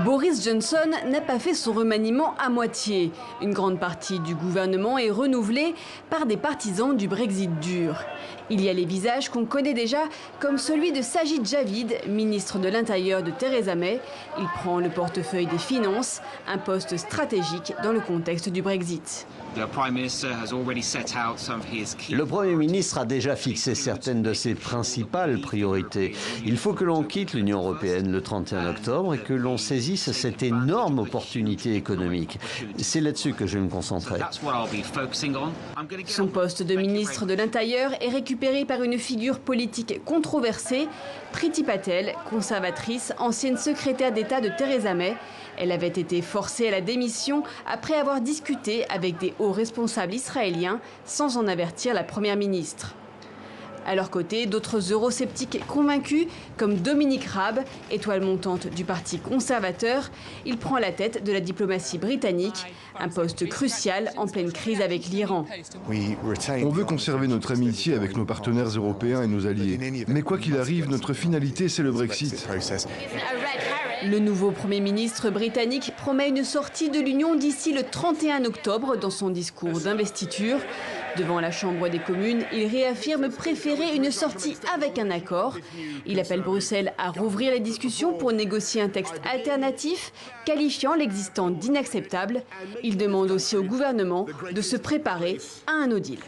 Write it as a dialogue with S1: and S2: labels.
S1: Boris Johnson n'a pas fait son remaniement à moitié. Une grande partie du gouvernement est renouvelée par des partisans du Brexit dur. Il y a les visages qu'on connaît déjà, comme celui de Sajid Javid, ministre de l'Intérieur de Theresa May. Il prend le portefeuille des Finances, un poste stratégique dans le contexte du Brexit.
S2: Le Premier ministre a déjà fixé certaines de ses principales priorités. Il faut que l'on quitte l'Union européenne le 31 octobre et que l'on saisisse cette énorme opportunité économique. C'est là-dessus que je vais me concentrer.
S1: Son poste de ministre de l'Intérieur est récupéré par une figure politique controversée, Priti Patel, conservatrice, ancienne secrétaire d'État de Theresa May. Elle avait été forcée à la démission après avoir discuté avec des hauts responsables israéliens sans en avertir la Première ministre. À leur côté, d'autres eurosceptiques convaincus, comme Dominic Raab, étoile montante du Parti conservateur, il prend la tête de la diplomatie britannique, un poste crucial en pleine crise avec l'Iran.
S3: On veut conserver notre amitié avec nos partenaires européens et nos alliés. Mais quoi qu'il arrive, notre finalité, c'est le Brexit.
S1: Le nouveau Premier ministre britannique promet une sortie de l'Union d'ici le 31 octobre dans son discours d'investiture. Devant la Chambre des communes, il réaffirme préférer une sortie avec un accord. Il appelle Bruxelles à rouvrir les discussions pour négocier un texte alternatif, qualifiant l'existant d'inacceptable. Il demande aussi au gouvernement de se préparer à un no deal.